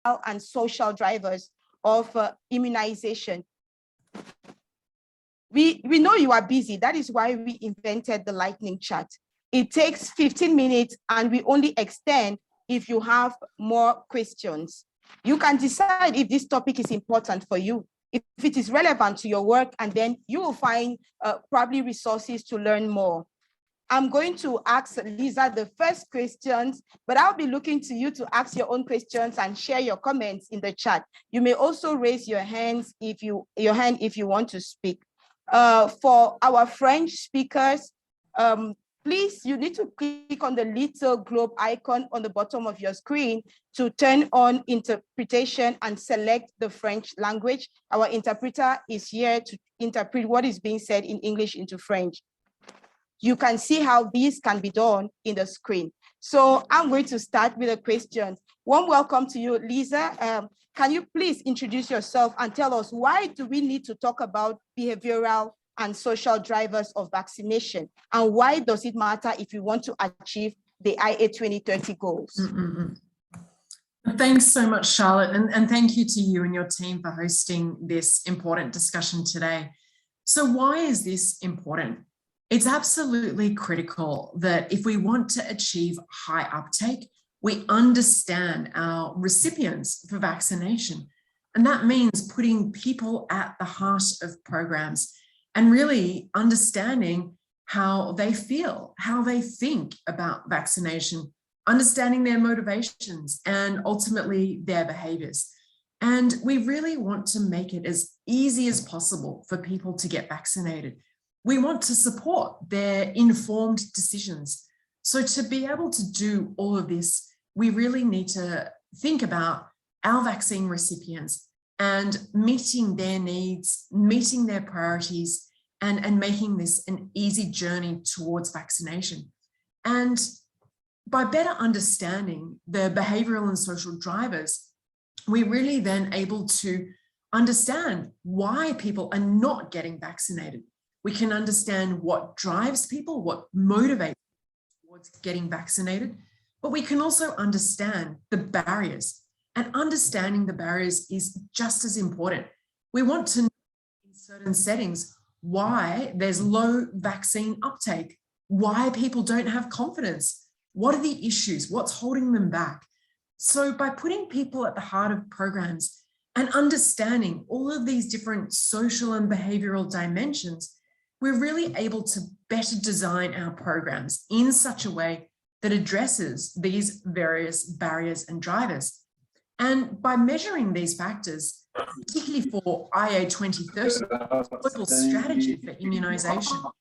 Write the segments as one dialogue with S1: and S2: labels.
S1: and social drivers of immunization. We know you are busy. That is why we invented the lightning chat. It takes 15 minutes and we only extend if you have more questions. You can decide if this topic is important for you, if it is relevant to your work, and then you will find probably resources to learn more. I'm going to ask Lisa the first questions, but I'll be looking to you to ask your own questions and share your comments in the chat. You may also raise your hands if you want to speak. For our French speakers, please, you need to click on the little globe icon on the bottom of your screen to turn on interpretation and select the French language. Our interpreter is here to interpret what is being said in English into French. You can see how this can be done in the screen. So I'm going to start with a question. Warm welcome to you, Lisa. Can you please introduce yourself and tell us, why do we need to talk about behavioral and social drivers of vaccination? And why does it matter if you want to achieve the IA2030 goals?
S2: Thanks so much, Charlotte. And thank you to you and your team for hosting this important discussion today. So why is this important? It's absolutely critical that if we want to achieve high uptake, we understand our recipients for vaccination. And that means putting people at the heart of programs and really understanding how they feel, how they think about vaccination, understanding their motivations and ultimately their behaviors. And we really want to make it as easy as possible for people to get vaccinated. We want to support their informed decisions. So to be able to do all of this, we really need to think about our vaccine recipients and meeting their needs, meeting their priorities, and making this an easy journey towards vaccination. And by better understanding the behavioural and social drivers, we're really then able to understand why people are not getting vaccinated. We can understand what drives people, what motivates towards getting vaccinated, but we can also understand the barriers. And understanding the barriers is just as important. We want to know in certain settings why there's low vaccine uptake, why people don't have confidence, what are the issues, what's holding them back. So by putting people at the heart of programs and understanding all of these different social and behavioural dimensions, we're really able to better design our programs in such a way that addresses these various barriers and drivers. And by measuring these factors, particularly for IA2030, global strategy for immunisation,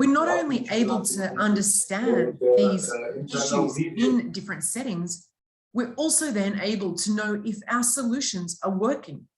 S2: we're not only able to understand these issues in different settings, we're also then able to know if our solutions are working.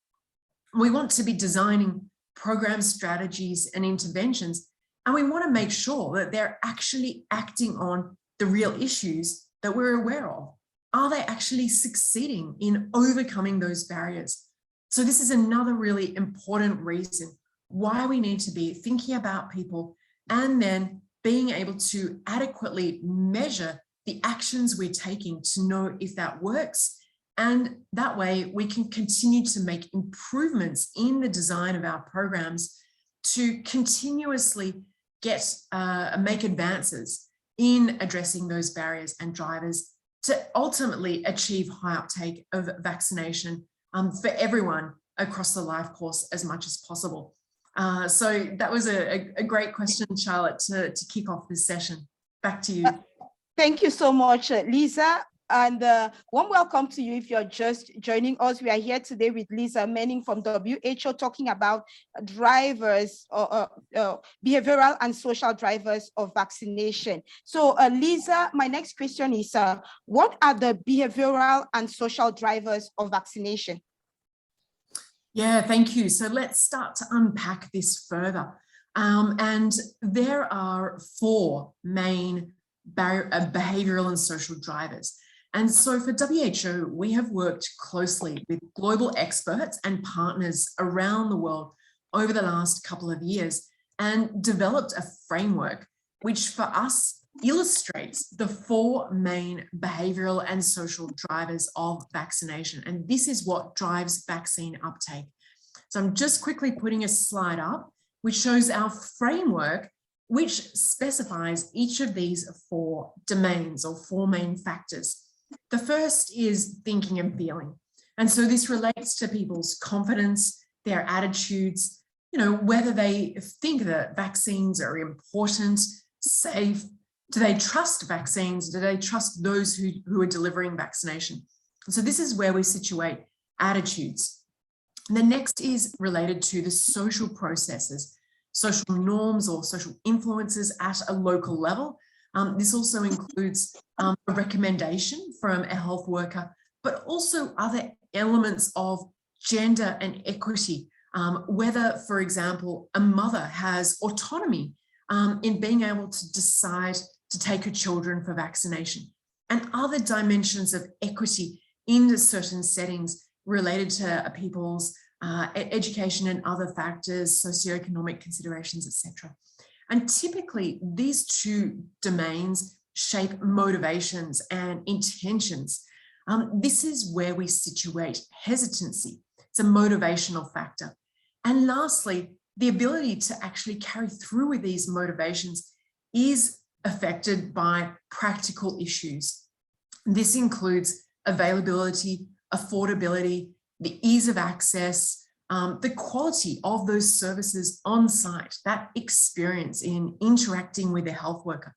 S2: We want to be designing program strategies and interventions, and we want to make sure that they're actually acting on the real issues that we're aware of. Are they actually succeeding in overcoming those barriers? So this is another really important reason why we need to be thinking about people and then being able to adequately measure the actions we're taking to know if that works. And that way we can continue to make improvements in the design of our programs to continuously make advances in addressing those barriers and drivers to ultimately achieve high uptake of vaccination for everyone across the life course as much as possible. So that was a great question, Charlotte, to kick off this session. Back to you.
S1: Thank you so much, Lisa. And warm welcome to you if you're just joining us. We are here today with Lisa Manning from WHO talking about drivers, behavioral and social drivers of vaccination. So Lisa, my next question is, what are the behavioral and social drivers of vaccination?
S2: Yeah, thank you. So let's start to unpack this further. And there are four main behavioral and social drivers. And so for WHO, we have worked closely with global experts and partners around the world over the last couple of years and developed a framework which for us illustrates the four main behavioural and social drivers of vaccination. And this is what drives vaccine uptake. So I'm just quickly putting a slide up, which shows our framework, which specifies each of these four domains or four main factors. The first is thinking and feeling. And so this relates to people's confidence, their attitudes, whether they think that vaccines are important, safe. Do they trust vaccines? Do they trust those who are delivering vaccination? So this is where we situate attitudes. The next is related to the social processes, social norms or social influences at a local level. This also includes a recommendation from a health worker, but also other elements of gender and equity, whether, for example, a mother has autonomy in being able to decide to take her children for vaccination, and other dimensions of equity in certain settings related to people's education and other factors, socioeconomic considerations, etc. And typically, these two domains shape motivations and intentions. This is where we situate hesitancy. It's a motivational factor. And lastly, the ability to actually carry through with these motivations is affected by practical issues. This includes availability, affordability, the ease of access, the quality of those services on site, that experience in interacting with a health worker.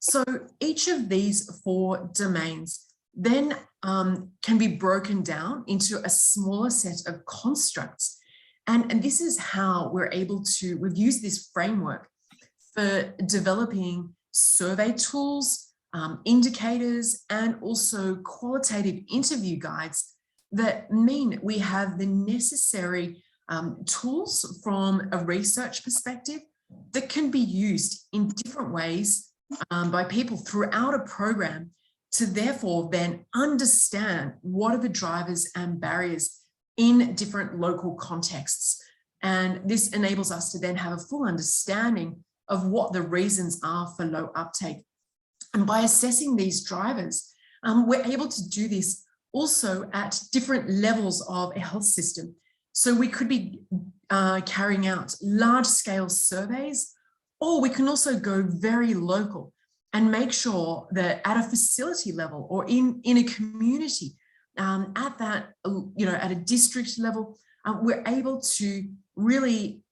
S2: So each of these four domains then can be broken down into a smaller set of constructs. And this is how we've used this framework for developing survey tools, indicators, and also qualitative interview guides that mean we have the necessary tools from a research perspective that can be used in different ways by people throughout a program to therefore then understand what are the drivers and barriers in different local contexts. And this enables us to then have a full understanding of what the reasons are for low uptake. And by assessing these drivers, we're able to do this also at different levels of a health system. So we could be carrying out large-scale surveys, or we can also go very local and make sure that at a facility level or in a community, at that, at a district level, we're able to really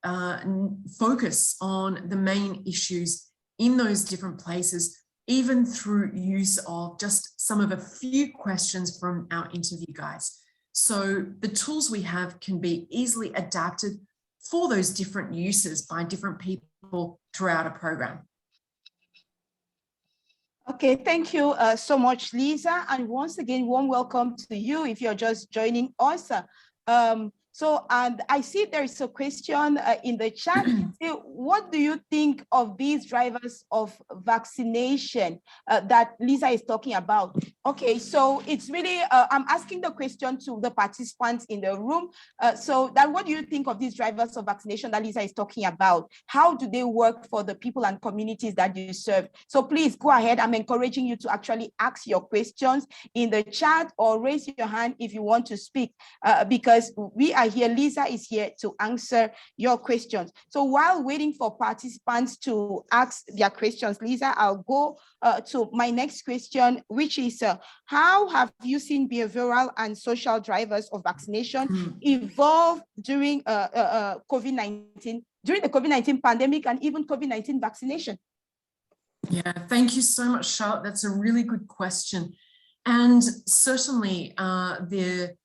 S2: focus on the main issues in those different places, even through use of just some of a few questions from our interview guides. So the tools we have can be easily adapted for those different uses by different people throughout a program.
S1: Okay, thank you so much, Lisa. And once again, warm welcome to you if you're just joining us. And I see there is a question in the chat. What do you think of these drivers of vaccination that Lisa is talking about? Okay, so it's really, I'm asking the question to the participants in the room. So that what do you think of these drivers of vaccination that Lisa is talking about? How do they work for the people and communities that you serve? So please go ahead. I'm encouraging you to actually ask your questions in the chat or raise your hand if you want to speak, because we are here. Lisa is here to answer your questions. So while waiting for participants to ask their questions, Lisa, I'll go to my next question, which is how have you seen behavioral and social drivers of vaccination evolve during COVID-19, during the COVID-19 pandemic and even COVID-19 vaccination?
S2: Yeah, thank you so much, Charlotte. That's a really good question. And certainly the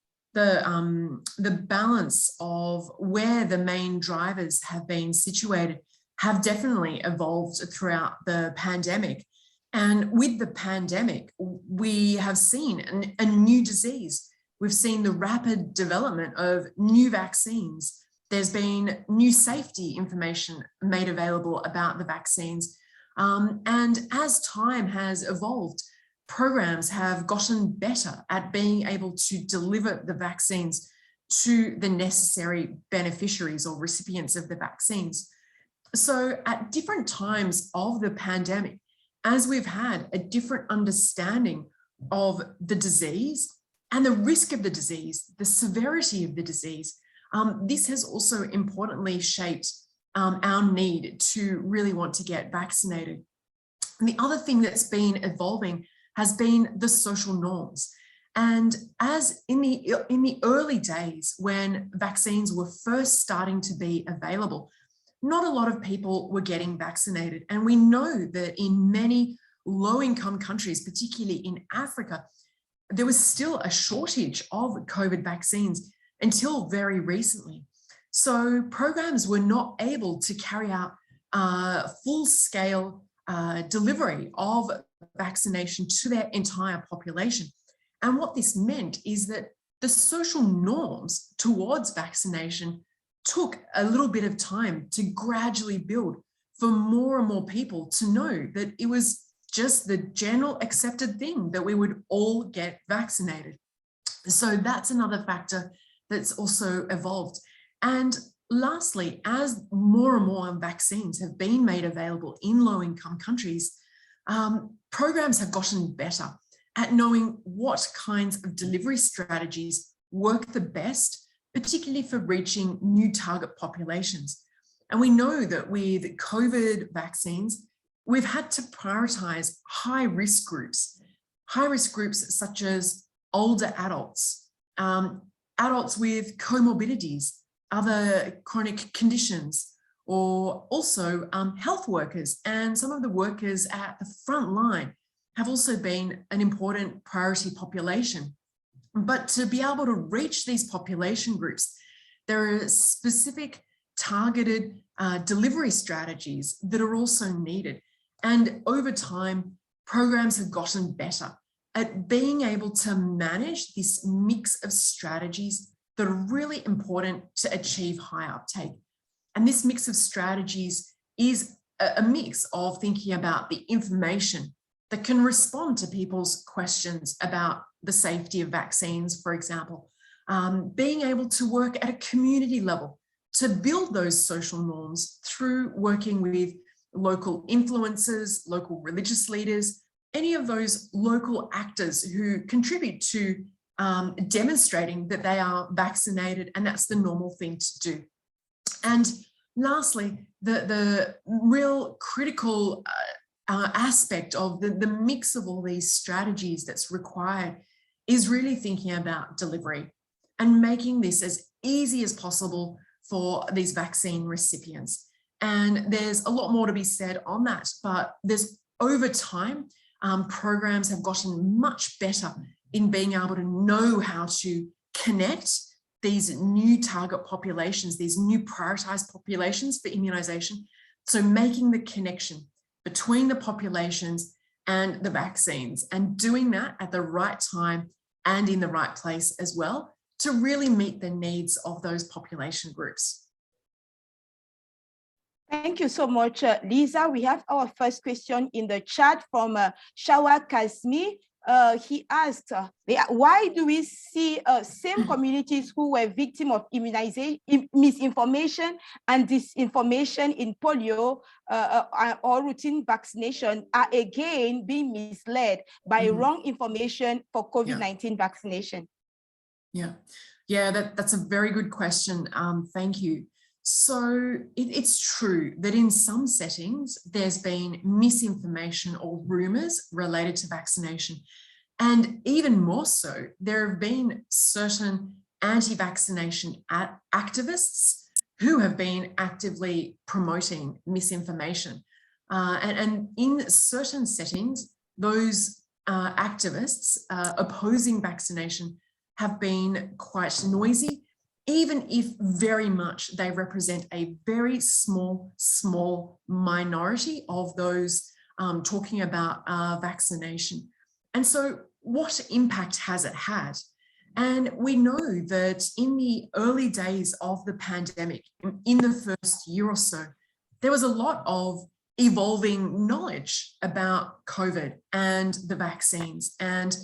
S2: balance of where the main drivers have been situated have definitely evolved throughout the pandemic. And with the pandemic, we have seen a new disease. We've seen the rapid development of new vaccines. There's been new safety information made available about the vaccines. And as time has evolved, programs have gotten better at being able to deliver the vaccines to the necessary beneficiaries or recipients of the vaccines. So at different times of the pandemic, as we've had a different understanding of the disease and the risk of the disease, the severity of the disease, this has also importantly shaped our need to really want to get vaccinated. And the other thing that's been evolving has been the social norms. And as in the early days when vaccines were first starting to be available, not a lot of people were getting vaccinated. And we know that in many low-income countries, particularly in Africa, there was still a shortage of COVID vaccines until very recently. So programs were not able to carry out full-scale delivery of vaccination to their entire population. And what this meant is that the social norms towards vaccination took a little bit of time to gradually build for more and more people to know that it was just the general accepted thing that we would all get vaccinated. So that's another factor that's also evolved. And lastly, as more and more vaccines have been made available in low-income countries, programs have gotten better at knowing what kinds of delivery strategies work the best, particularly for reaching new target populations. And we know that with COVID vaccines, we've had to prioritize high-risk groups such as older adults, adults with comorbidities, other chronic conditions, or also health workers. And some of the workers at the front line have also been an important priority population. But to be able to reach these population groups, there are specific targeted delivery strategies that are also needed. And over time, programs have gotten better at being able to manage this mix of strategies that are really important to achieve high uptake. And this mix of strategies is a mix of thinking about the information that can respond to people's questions about the safety of vaccines, for example, being able to work at a community level to build those social norms through working with local influencers, local religious leaders, any of those local actors who contribute to demonstrating that they are vaccinated, and that's the normal thing to do. And lastly, the real critical aspect of the mix of all these strategies that's required is really thinking about delivery and making this as easy as possible for these vaccine recipients. And there's a lot more to be said on that, but there's over time, programs have gotten much better in being able to know how to connect these new target populations, these new prioritized populations for immunization. So making the connection between the populations and the vaccines, and doing that at the right time and in the right place as well to really meet the needs of those population groups.
S1: Thank you so much, Lisa. We have our first question in the chat from Shawak Kasmi. He asked, why do we see same communities who were victims of immunization, misinformation and disinformation in polio or routine vaccination are again being misled by wrong information for COVID-19 vaccination?
S2: Yeah, that's a very good question. Thank you. So it's true that in some settings, there's been misinformation or rumours related to vaccination. And even more so, there have been certain anti-vaccination activists who have been actively promoting misinformation. And in certain settings, those activists opposing vaccination have been quite noisy, even if very much they represent a very small minority of those talking about vaccination. And so what impact has it had? And we know that in the early days of the pandemic, in the first year or so, there was a lot of evolving knowledge about COVID and the vaccines. And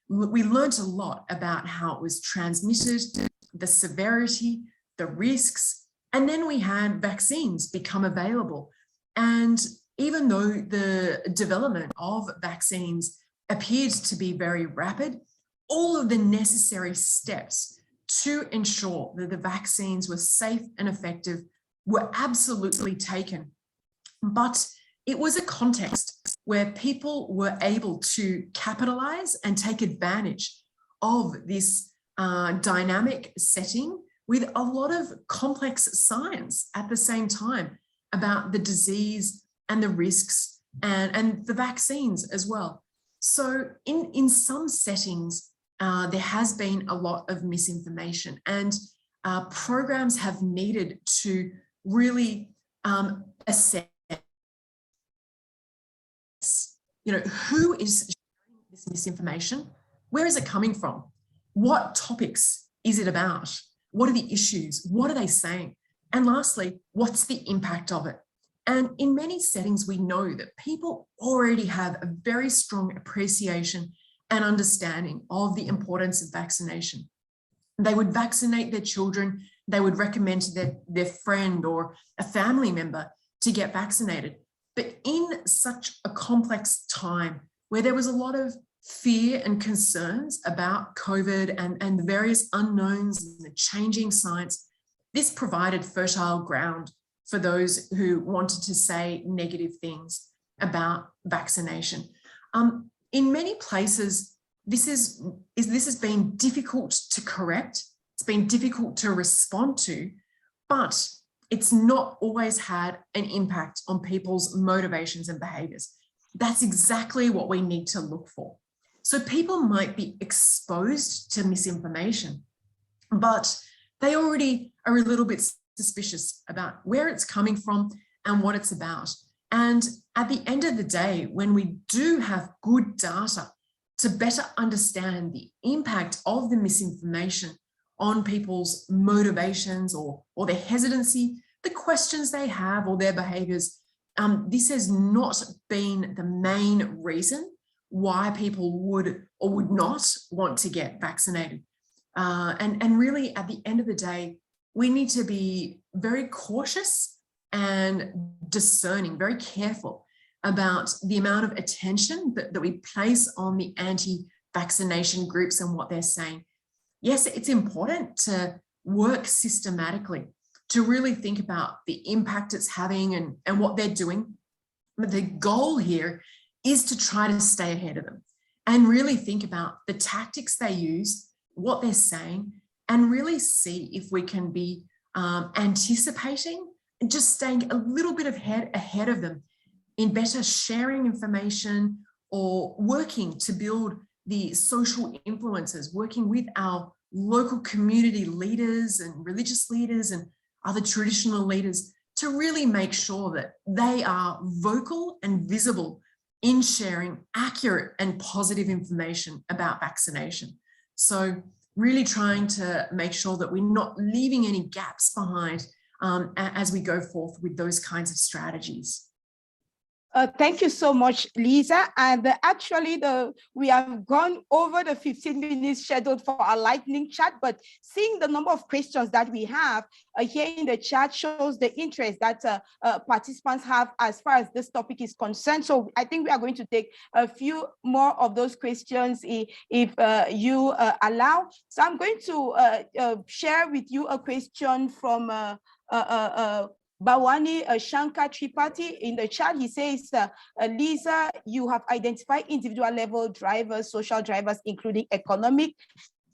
S2: we learned a lot about how it was transmitted, the severity, the risks, and then we had vaccines become available. And even though the development of vaccines appeared to be very rapid, all of the necessary steps to ensure that the vaccines were safe and effective were absolutely taken. But it was a context where people were able to capitalize and take advantage of this dynamic setting with a lot of complex science at the same time about the disease and the risks and the vaccines as well. So in some settings, there has been a lot of misinformation, and programs have needed to really assess, who is sharing this misinformation? Where is it coming from? What topics is it about? What are the issues? What are they saying? And lastly, what's the impact of it? And in many settings, we know that people already have a very strong appreciation and understanding of the importance of vaccination. They would vaccinate their children. They would recommend to their friend or a family member to get vaccinated. But in such a complex time where there was a lot of fear and concerns about COVID and the various unknowns and the changing science, this provided fertile ground for those who wanted to say negative things about vaccination. In many places, this has been difficult to correct. It's been difficult to respond to, but it's not always had an impact on people's motivations and behaviors. That's exactly what we need to look for. So people might be exposed to misinformation, but they already are a little bit suspicious about where it's coming from and what it's about. And at the end of the day, when we do have good data to better understand the impact of the misinformation on people's motivations or their hesitancy, the questions they have or their behaviors, this has not been the main reason why people would or would not want to get vaccinated. And really, at the end of the day, we need to be very cautious and discerning, very careful about the amount of attention that we place on the anti-vaccination groups and what they're saying. Yes, it's important to work systematically to really think about the impact it's having and what they're doing. But the goal here is to try to stay ahead of them and really think about the tactics they use, what they're saying, and really see if we can be anticipating and just staying a little bit ahead of them in better sharing information or working to build the social influences, working with our local community leaders and religious leaders and other traditional leaders to really make sure that they are vocal and visible in sharing accurate and positive information about vaccination. So really trying to make sure that we're not leaving any gaps behind as we go forth with those kinds of strategies.
S1: Thank you so much, Lisa. And actually, we have gone over the 15 minutes scheduled for our lightning chat, but seeing the number of questions that we have here in the chat shows the interest that participants have as far as this topic is concerned. So I think we are going to take a few more of those questions if you allow. So I'm going to share with you a question from Bawani Shankar Tripathi in the chat. He says, Lisa, you have identified individual level drivers, social drivers, including economic.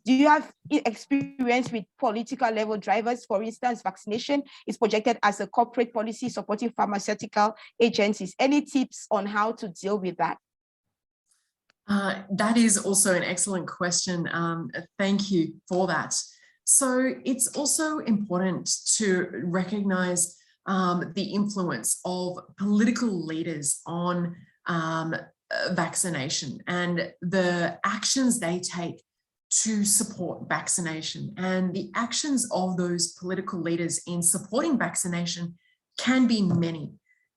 S1: Do you have experience with political level drivers? For instance, vaccination is projected as a corporate policy supporting pharmaceutical agencies. Any tips on how to deal with that?
S2: That is also an excellent question. Thank you for that. So it's also important to recognize the influence of political leaders on vaccination and the actions they take to support vaccination. And the actions of those political leaders in supporting vaccination can be many.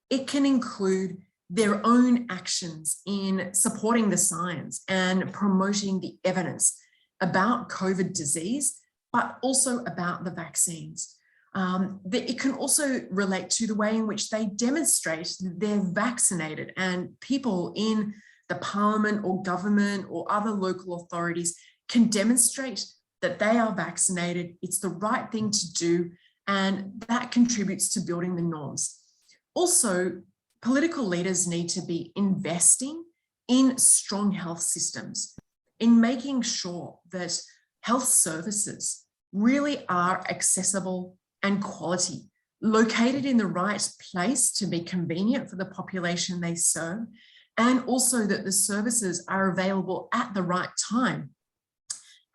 S2: It can include their own actions in supporting the science and promoting the evidence about COVID disease, but also about the vaccines. It can also relate to the way in which they demonstrate that they're vaccinated, and people in the parliament or government or other local authorities can demonstrate that they are vaccinated. It's the right thing to do, and that contributes to building the norms. Also, political leaders need to be investing in strong health systems, in making sure that health services really are accessible and quality, located in the right place to be convenient for the population they serve, and also that the services are available at the right time.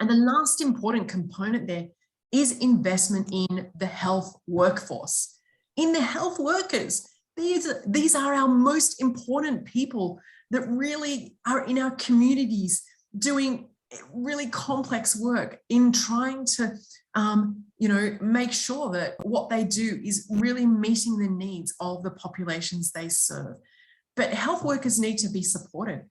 S2: And the last important component there is investment in the health workforce, in the health workers. These are our most important people that really are in our communities doing really complex work in trying to make sure that what they do is really meeting the needs of the populations they serve. But health workers need to be supported.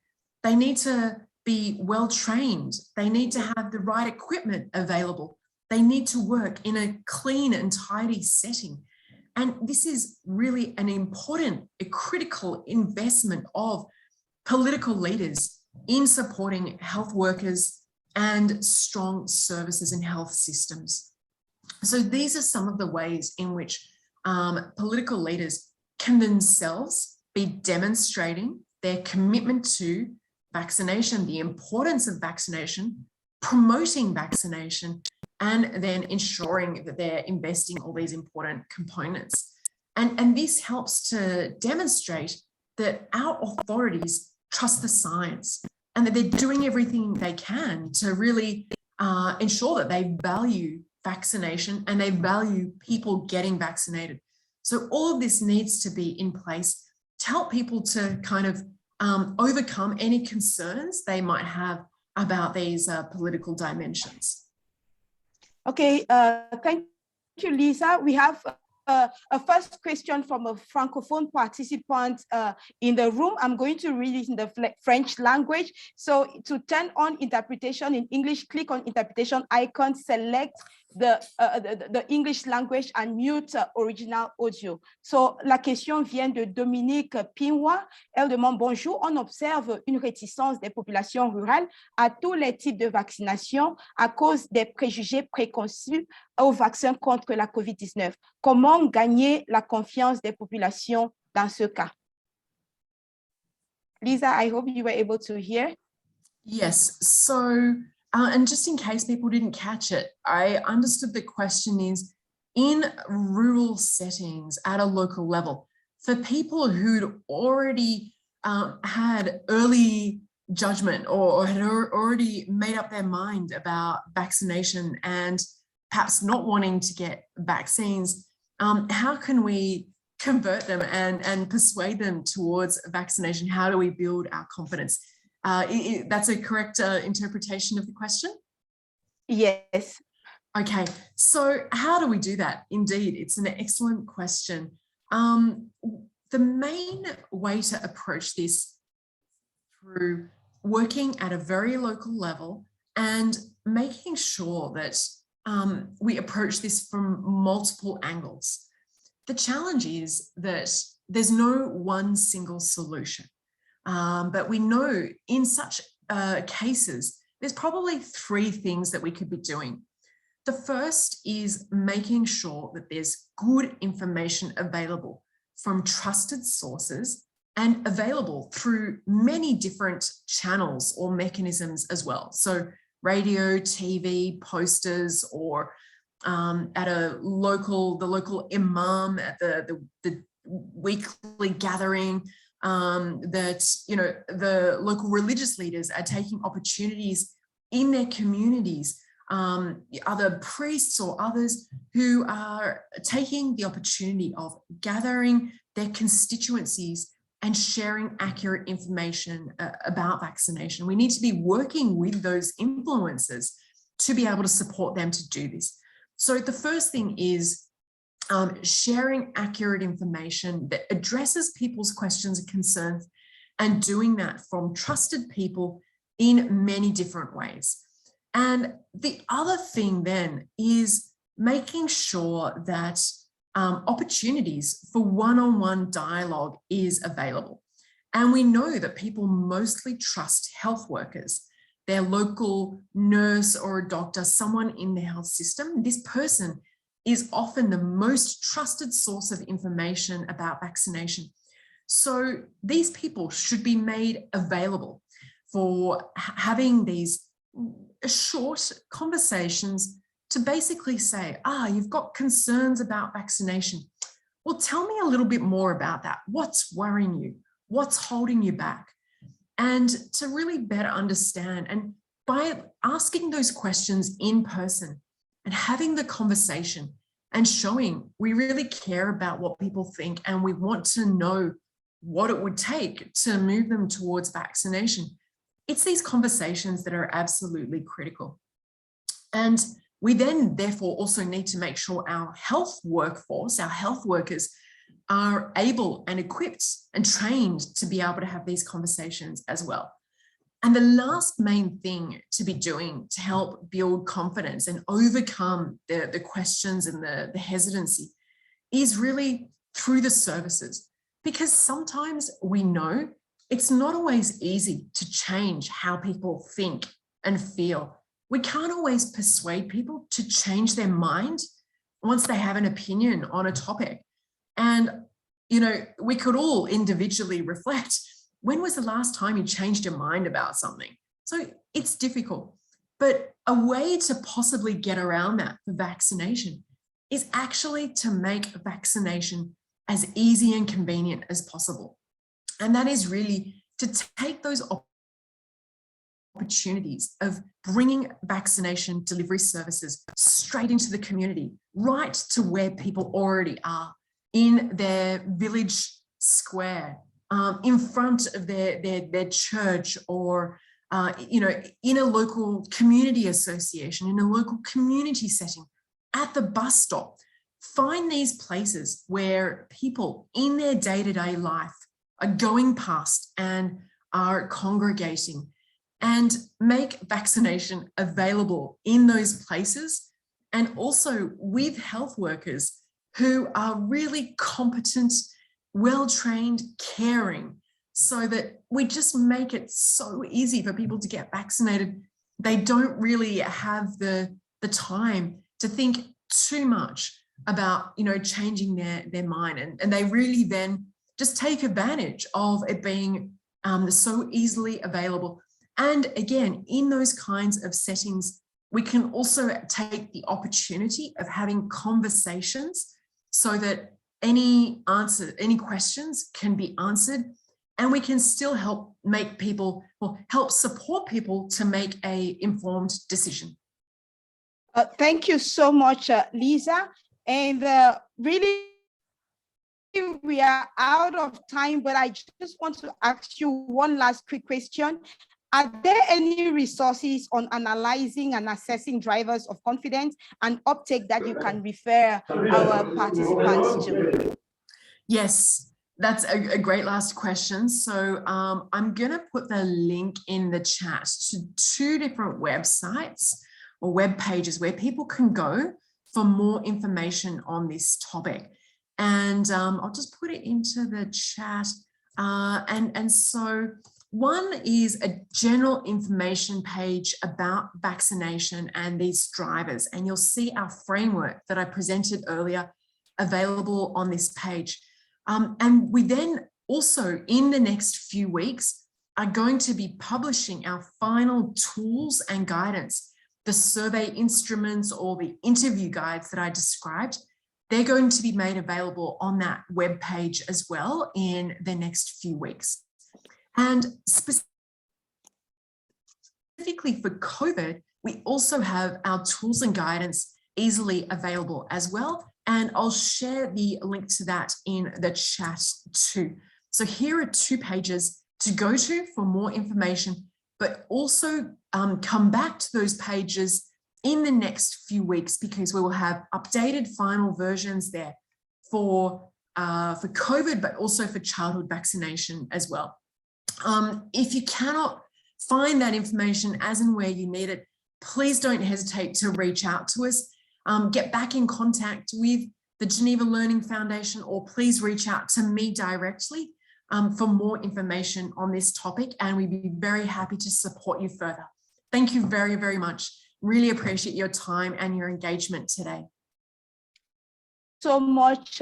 S2: They need to be well trained. They need to have the right equipment available. They need to work in a clean and tidy setting. And this is really an important, a critical investment of political leaders in supporting health workers and strong services and health systems. So these are some of the ways in which political leaders can themselves be demonstrating their commitment to vaccination, the importance of vaccination, promoting vaccination, and then ensuring that they're investing all these important components. And this helps to demonstrate that our authorities trust the science and that they're doing everything they can to really ensure that they value vaccination and they value people getting vaccinated. So all of this needs to be in place to help people to kind of overcome any concerns they might have about these political dimensions.
S1: Okay, thank you, Lisa. We have a first question from a Francophone participant in the room. I'm going to read it in the French language. So to turn on interpretation in English, click on interpretation icon, select the English language and mute original audio. So la question vient de Dominique Pinwa. Elle demande: bonjour, on observe une réticence des populations rurales à tous les types de vaccination à cause des préjugés préconçus au vaccin contre la COVID-19. Comment gagner la confiance des populations dans ce cas? Lisa, I hope you were able to hear.
S2: Yes, so, and just in case people didn't catch it, I understood the question is, in rural settings at a local level, for people who'd already had early judgment or had already made up their mind about vaccination and perhaps not wanting to get vaccines, how can we convert them and persuade them towards vaccination? How do we build our confidence? That's a correct interpretation of the question?
S1: Yes.
S2: Okay, so how do we do that? Indeed, it's an excellent question. The main way to approach this through working at a very local level and making sure that we approach this from multiple angles. The challenge is that there's no one single solution, but we know in such cases, there's probably three things that we could be doing. The first is making sure that there's good information available from trusted sources and available through many different channels or mechanisms as well. So radio, TV, posters, or at the local imam at the weekly gathering, that, you know, the local religious leaders are taking opportunities in their communities, other priests or others who are taking the opportunity of gathering their constituencies and sharing accurate information about vaccination. We need to be working with those influencers to be able to support them to do this. So the first thing is sharing accurate information that addresses people's questions and concerns, and doing that from trusted people in many different ways. And the other thing then is making sure that opportunities for one-on-one dialogue is available. And we know that people mostly trust health workers, their local nurse or a doctor, someone in the health system. This person is often the most trusted source of information about vaccination. So these people should be made available for having these short conversations to basically say, you've got concerns about vaccination. Well, tell me a little bit more about that. What's worrying you? What's holding you back? And to really better understand, and by asking those questions in person and having the conversation and showing we really care about what people think and we want to know what it would take to move them towards vaccination. It's these conversations that are absolutely critical. And we then therefore also need to make sure our health workforce, our health workers, are able and equipped and trained to be able to have these conversations as well. And the last main thing to be doing to help build confidence and overcome the questions and the hesitancy is really through the services. Because sometimes we know it's not always easy to change how people think and feel. We can't always persuade people to change their mind once they have an opinion on a topic. And, we could all individually reflect, when was the last time you changed your mind about something? So it's difficult, but a way to possibly get around that for vaccination is actually to make vaccination as easy and convenient as possible. And that is really to take those opportunities of bringing vaccination delivery services straight into the community, right to where people already are, in their village square, in front of their church, or in a local community association, in a local community setting, at the bus stop. Find these places where people in their day-to-day life are going past and are congregating, and make vaccination available in those places, and also with health workers who are really competent, well-trained, caring, so that we just make it so easy for people to get vaccinated. They don't really have the time to think too much about, changing their mind. And they really then just take advantage of it being so easily available. And again, in those kinds of settings, we can also take the opportunity of having conversations so that any questions can be answered, and we can still help support people to make an informed decision.
S1: Thank you so much, Lisa. And really, we are out of time, but I just want to ask you one last quick question. Are there any resources on analyzing and assessing drivers of confidence and uptake that you can refer our participants to?
S2: Yes, that's a great last question. So I'm going to put the link in the chat to 2 different websites or web pages where people can go for more information on this topic. And I'll just put it into the chat. And so one is a general information page about vaccination and these drivers. And you'll see our framework that I presented earlier available on this page. And we then also, in the next few weeks, are going to be publishing our final tools and guidance, the survey instruments or the interview guides that I described. They're going to be made available on that web page as well in the next few weeks. And specifically for COVID, we also have our tools and guidance easily available as well. And I'll share the link to that in the chat too. So here are 2 pages to go to for more information, but also come back to those pages in the next few weeks, because we will have updated final versions there for COVID, but also for childhood vaccination as well. If you cannot find that information as and where you need it, please don't hesitate to reach out to us. get back in contact with the Geneva Learning Foundation, or please reach out to me directly for more information on this topic, and we'd be very happy to support you further. Thank you very, very much. Really appreciate your time and your engagement today.
S1: So much,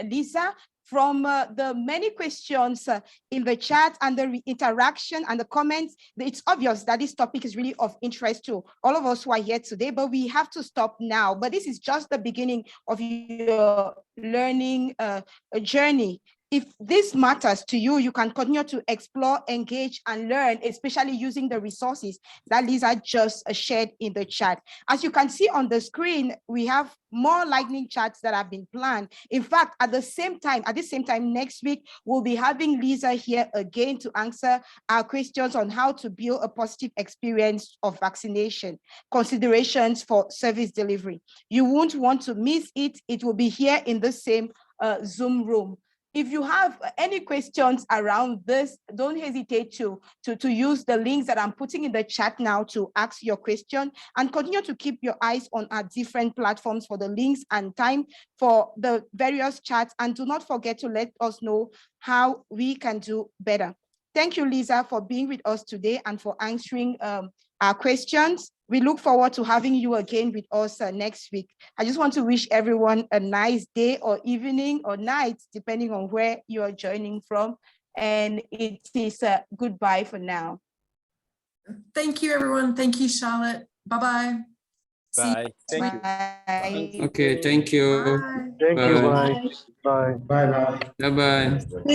S1: Lisa. From the many questions in the chat and the interaction and the comments, it's obvious that this topic is really of interest to all of us who are here today, but we have to stop now. But this is just the beginning of your learning journey. If this matters to you, you can continue to explore, engage, and learn, especially using the resources that Lisa just shared in the chat. As you can see on the screen, we have more lightning chats that have been planned. In fact, at the same time next week, we'll be having Lisa here again to answer our questions on how to build a positive experience of vaccination, considerations for service delivery. You won't want to miss it. It will be here in the same Zoom room. If you have any questions around this, don't hesitate to use the links that I'm putting in the chat now to ask your question, and continue to keep your eyes on our different platforms for the links and time for the various chats. And do not forget to let us know how we can do better. Thank you, Lisa, for being with us today and for answering our questions. We look forward to having you again with us next week. I just want to wish everyone a nice day or evening or night, depending on where you are joining from. And it is goodbye for now.
S2: Thank you, everyone. Thank you, Charlotte. Bye-bye.
S3: Bye. Thank you.
S1: Bye.
S4: Okay, thank you.
S2: Bye.
S5: Thank you.
S4: Bye.
S5: Bye. Bye. Bye.
S4: Bye-bye.